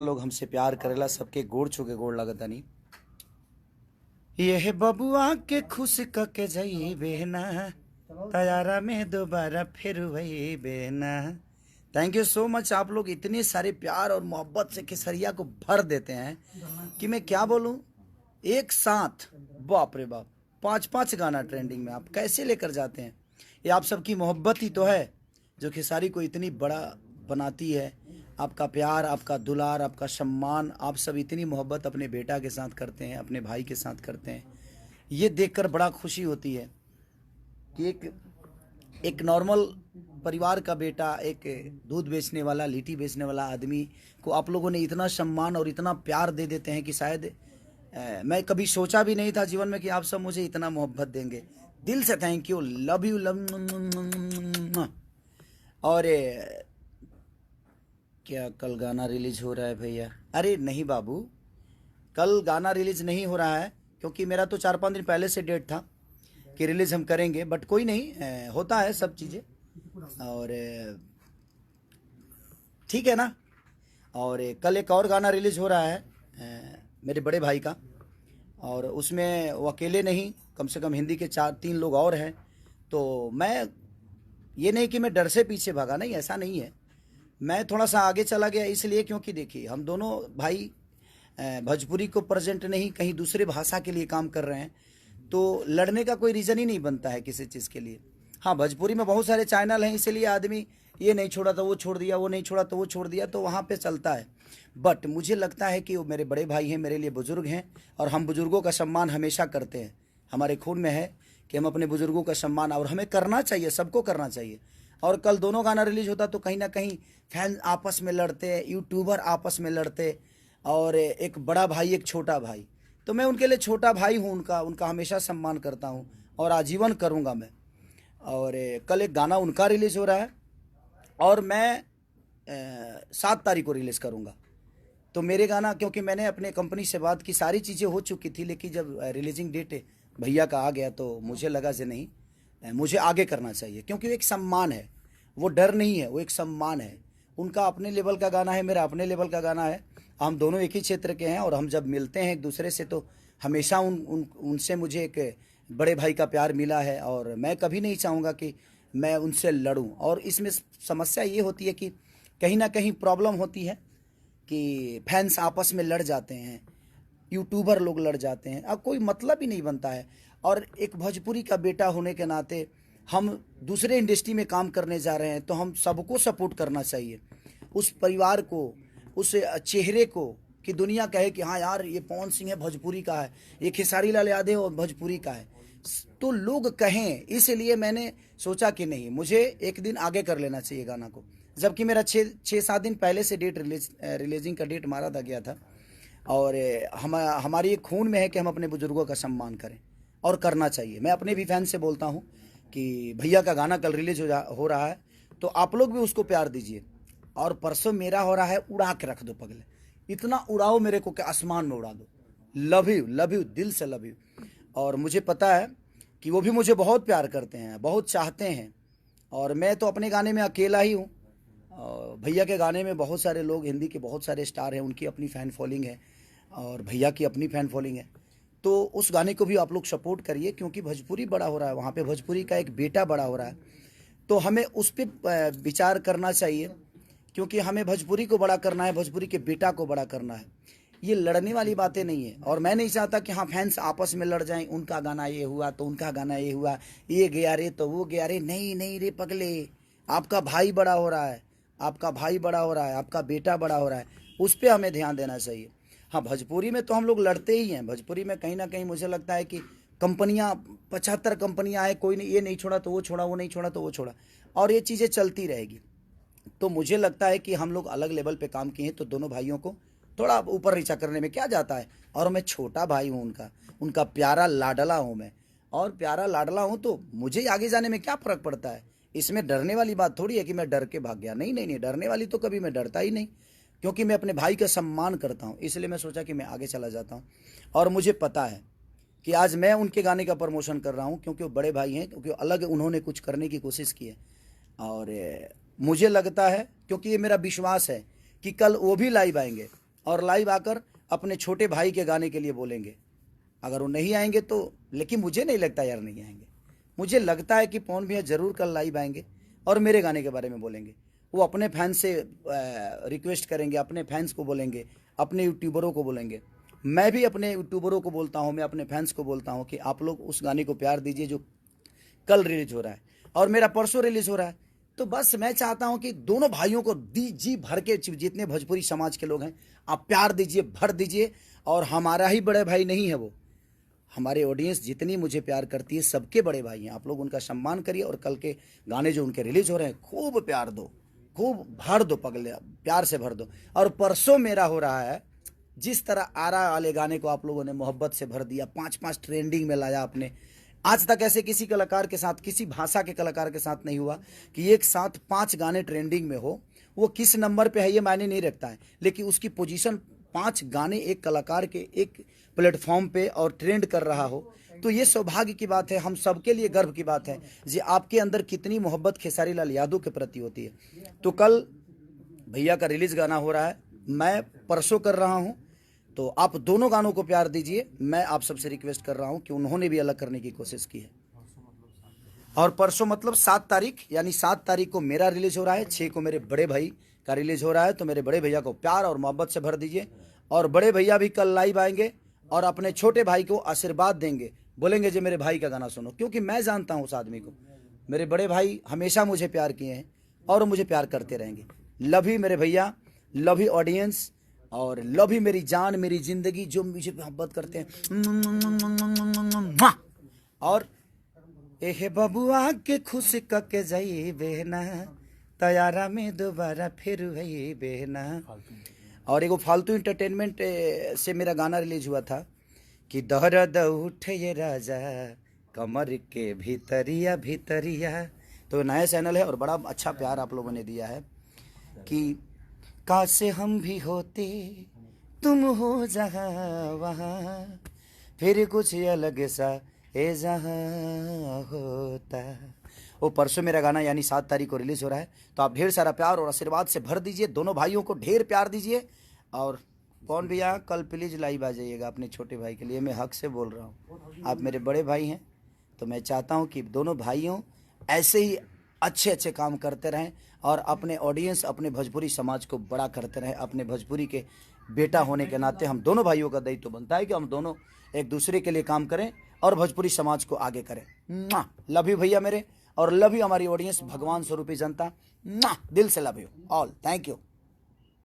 लोग हमसे प्यार करेला सबके गोड़ छू के गोड़ लगतानी। ये बबुआ के खुश कके जाई बेहना तैयारा में दोबारा फिर वही बेहना। Thank you so much. आप लोग इतने सारे प्यार और मोहब्बत से केसरिया को भर देते हैं कि मैं क्या बोलूं। एक साथ बाप रे बाप 5-5 गाना ट्रेंडिंग में आप कैसे लेकर जाते हैं। ये आप सबकी मोहब्बत ही तो है जो खेसारी को इतनी बड़ा बनाती है। आपका प्यार, आपका दुलार, आपका सम्मान, आप सब इतनी मोहब्बत अपने बेटा के साथ करते हैं, अपने भाई के साथ करते हैं। ये देखकर बड़ा खुशी होती है कि एक नॉर्मल परिवार का बेटा, एक दूध बेचने वाला, लिट्टी बेचने वाला आदमी को आप लोगों ने इतना सम्मान और इतना प्यार दे देते हैं कि शायद मैं कभी सोचा भी नहीं था जीवन में कि आप सब मुझे इतना मोहब्बत देंगे। दिल से thank you, love you, love. और क्या कल गाना रिलीज हो रहा है भैया? अरे नहीं बाबू, कल गाना रिलीज नहीं हो रहा है क्योंकि मेरा तो 4-5 दिन पहले से डेट था कि रिलीज हम करेंगे, बट कोई नहीं, होता है सब चीज़ें और ठीक है ना। और कल एक और गाना रिलीज हो रहा है मेरे बड़े भाई का, और उसमें वो अकेले नहीं, कम से कम हिंदी के 4-3 लोग और हैं। तो मैं ये नहीं कि मैं डर से पीछे भागा, नहीं, ऐसा नहीं है। मैं थोड़ा सा आगे चला गया इसलिए क्योंकि देखिए हम दोनों भाई भोजपुरी को प्रेजेंट नहीं, कहीं दूसरे भाषा के लिए काम कर रहे हैं, तो लड़ने का कोई रीज़न ही नहीं बनता है किसी चीज़ के लिए। हाँ, भोजपुरी में बहुत सारे चैनल हैं, इसलिए आदमी ये नहीं छोड़ा तो वो छोड़ दिया, वो नहीं छोड़ा तो वो छोड़ दिया, तो वहाँ पे चलता है। बट मुझे लगता है कि वो मेरे बड़े भाई हैं, मेरे लिए बुज़ुर्ग हैं, और हम बुज़ुर्गों का सम्मान हमेशा करते हैं। हमारे खून में है कि हम अपने बुज़ुर्गों का सम्मान, और हमें करना चाहिए, सबको करना चाहिए। और कल दोनों गाना रिलीज होता तो कहीं ना कहीं फैन आपस में लड़ते, यूट्यूबर आपस में लड़ते, और एक बड़ा भाई एक छोटा भाई, तो मैं उनके लिए छोटा भाई हूँ, उनका हमेशा सम्मान करता हूँ और आजीवन करूँगा मैं। और कल एक गाना उनका रिलीज़ हो रहा है और मैं 7 तारीख को रिलीज़ करूँगा। तो मेरे गाना, क्योंकि मैंने अपने कंपनी से बात की, सारी चीज़ें हो चुकी थी, लेकिन जब रिलीजिंग डेट भैया का आ गया तो मुझे लगा कि नहीं, मुझे आगे करना चाहिए, क्योंकि वो एक सम्मान है, वो डर नहीं है, वो एक सम्मान है। उनका अपने लेवल का गाना है, मेरा अपने लेवल का गाना है, हम दोनों एक ही क्षेत्र के हैं, और हम जब मिलते हैं एक दूसरे से तो हमेशा उनसे मुझे एक बड़े भाई का प्यार मिला है, और मैं कभी नहीं चाहूँगा कि मैं उनसे लड़ूं। और इसमें समस्या ये होती है कि कहीं ना कहीं प्रॉब्लम होती है कि फैंस आपस में लड़ जाते हैं, यूट्यूबर लोग लड़ जाते हैं, अब कोई मतलब ही नहीं बनता है। और एक भोजपुरी का बेटा होने के नाते हम दूसरे इंडस्ट्री में काम करने जा रहे हैं, तो हम सबको सपोर्ट करना चाहिए, उस परिवार को, उस चेहरे को, कि दुनिया कहे कि हाँ यार ये पवन सिंह है भोजपुरी का है, ये खेसारी लाल यादव और भोजपुरी का है, तो लोग कहें। इसलिए मैंने सोचा कि नहीं, मुझे एक दिन आगे कर लेना चाहिए गाना को, जबकि मेरा 6-7 दिन पहले से डेट रिलीजिंग का डेट मारा था गया था। और हमारी एक खून में है कि हम अपने बुजुर्गों का सम्मान करें, और करना चाहिए। मैं अपने भी फैन से बोलता हूँ कि भैया का गाना कल रिलीज हो रहा है, तो आप लोग भी उसको प्यार दीजिए। और परसों मेरा हो रहा है, उड़ा के रख दो पगले, इतना उड़ाओ मेरे को कि आसमान में उड़ा दो। लव यू, लव यू, दिल से लव यू। और मुझे पता है कि वो भी मुझे बहुत प्यार करते हैं, बहुत चाहते हैं, और मैं तो अपने गाने में अकेला ही हूँ। भैया के गाने में बहुत सारे लोग, हिंदी के बहुत सारे स्टार हैं, उनकी अपनी फ़ैन फॉलोइंग है, और भैया की अपनी फ़ैन फॉलोइंग है। तो उस गाने को भी आप लोग सपोर्ट करिए, क्योंकि भोजपुरी बड़ा हो रहा है, वहाँ पे भोजपुरी का एक बेटा बड़ा हो रहा है, तो हमें उस पर विचार करना चाहिए, क्योंकि हमें भोजपुरी को बड़ा करना है, भोजपुरी के बेटा को बड़ा करना है। ये लड़ने वाली बातें नहीं है, और मैं नहीं चाहता कि हाँ फैंस आपस में लड़ जाएं, उनका गाना ये हुआ तो उनका गाना ये हुआ, ये गया रे तो वो गया रे। नहीं नहीं रे पगले, आपका भाई बड़ा हो रहा है, आपका भाई बड़ा हो रहा है, आपका बेटा बड़ा हो रहा है, उस पर हमें ध्यान देना चाहिए। हाँ, भोजपुरी में तो हम लोग लड़ते ही हैं, भोजपुरी में कहीं ना कहीं मुझे लगता है कि कंपनियाँ, 75 कंपनियाँ आए, कोई नहीं, ये नहीं छोड़ा तो वो छोड़ा, वो नहीं छोड़ा तो वो छोड़ा, और ये चीज़ें चलती रहेगी। तो मुझे लगता है कि हम लोग अलग लेवल पे काम किए हैं, तो दोनों भाइयों को थोड़ा ऊपर नीचा करने में क्या जाता है। और मैं छोटा भाई हूँ उनका प्यारा लाडला हूँ मैं, और प्यारा लाडला हूँ, तो मुझे आगे जाने में क्या फ़र्क पड़ता है। इसमें डरने वाली बात थोड़ी है कि मैं डर के भाग गया, नहीं नहीं नहीं, डरने वाली तो कभी मैं डरता ही नहीं, क्योंकि मैं अपने भाई का सम्मान करता हूँ, इसलिए मैं सोचा कि मैं आगे चला जाता हूँ। और मुझे पता है कि आज मैं उनके गाने का प्रमोशन कर रहा हूँ, क्योंकि वो बड़े भाई हैं, क्योंकि अलग उन्होंने कुछ करने की कोशिश की है। और मुझे लगता है, क्योंकि ये मेरा विश्वास है कि कल वो भी लाइव आएंगे, और लाइव आकर अपने छोटे भाई के गाने के लिए बोलेंगे। अगर वो नहीं आएंगे तो, लेकिन मुझे नहीं लगता यार नहीं आएंगे। मुझे लगता है कि पवन भैया ज़रूर कल लाइव आएंगे और मेरे गाने के बारे में बोलेंगे। वो अपने फैंस से रिक्वेस्ट करेंगे, अपने फैंस को बोलेंगे, अपने यूट्यूबरों को बोलेंगे। मैं भी अपने यूट्यूबरों को बोलता हूँ, मैं अपने फैंस को बोलता हूँ कि आप लोग उस गाने को प्यार दीजिए जो कल रिलीज हो रहा है और मेरा परसों रिलीज हो रहा है। तो बस मैं चाहता हूं कि दोनों भाइयों को जी भर के, जितने भोजपुरी समाज के लोग हैं, आप प्यार दीजिए, भर दीजिए। और हमारा ही बड़े भाई नहीं है वो, हमारे ऑडियंस जितनी मुझे प्यार करती है सबके बड़े भाई हैं। आप लोग उनका सम्मान करिए और कल के गाने जो उनके रिलीज हो रहे हैं खूब प्यार दो, खूब भर दो, पगले प्यार से भर दो। और परसों मेरा हो रहा है, जिस तरह आरा वाले गाने को आप लोगों ने मोहब्बत से भर दिया, 5-5 ट्रेंडिंग में लाया आपने। आज तक ऐसे किसी कलाकार के साथ, किसी भाषा के कलाकार के साथ नहीं हुआ कि एक साथ 5 गाने ट्रेंडिंग में हो। वो किस नंबर पे है ये मायने नहीं रखता है, लेकिन उसकी पोजीशन 5 गाने एक कलाकार के एक प्लेटफॉर्म पे और ट्रेंड कर रहा हो, तो ये सौभाग्य की बात है, हम सबके लिए गर्व की बात है जी। आपके अंदर कितनी मोहब्बत खेसारी लाल यादव के प्रति होती है। तो कल भैया का रिलीज गाना हो रहा है, मैं परसों कर रहा हूँ, तो आप दोनों गानों को प्यार दीजिए। मैं आप सबसे रिक्वेस्ट कर रहा हूं कि उन्होंने भी अलग करने की कोशिश की है। और परसों मतलब 7 तारीख, यानी 7 तारीख को मेरा रिलीज हो रहा है, 6 को मेरे बड़े भाई का रिलीज हो रहा है। तो मेरे बड़े भैया को प्यार और मोहब्बत से भर दीजिए। और बड़े भैया भी कल लाइव आएंगे और अपने छोटे भाई को आशीर्वाद देंगे, बोलेंगे जी मेरे भाई का गाना सुनो। क्योंकि मैं जानता हूँ उस आदमी को, मेरे बड़े भाई हमेशा मुझे प्यार किए हैं और मुझे प्यार करते रहेंगे। लव यू मेरे भैया, लव यू ऑडियंस, और लव यू मेरी जान, मेरी जिंदगी, जो मुझे मोहब्बत करते हैं। और एहे बबुआ के खुश कके जाई बेहना, तैयारा में दोबारा फिर वही बेहना। और एगो फालतू इंटरटेनमेंट से मेरा गाना रिलीज हुआ था कि दर्द उठे ये राजा कमर के भीतरिया भीतरिया। तो नया चैनल है और बड़ा अच्छा प्यार आप लोगों ने दिया है कि काश हम भी होते तुम हो जहाँ वहाँ, फिर कुछ अलग सा ए जहाँ होता। वो परसों मेरा गाना यानी 7 तारीख को रिलीज हो रहा है। तो आप ढेर सारा प्यार और आशीर्वाद से भर दीजिए, दोनों भाइयों को ढेर प्यार दीजिए। और कौन भैया कल प्लीज लाइव आ जाइएगा अपने छोटे भाई के लिए, मैं हक से बोल रहा हूँ, आप मेरे बड़े भाई हैं। तो मैं चाहता हूँ कि दोनों भाइयों ऐसे ही अच्छे अच्छे काम करते रहें और अपने ऑडियंस, अपने भोजपुरी समाज को बड़ा करते रहें। अपने भोजपुरी के बेटा होने के नाते हम दोनों भाइयों का दायित्व बनता है कि हम दोनों एक दूसरे के लिए काम करें और भोजपुरी समाज को आगे करें। लव यू भैया मेरे, और लव यू हमारी ऑडियंस, भगवान स्वरूपी जनता। दिल से love you all, thank you.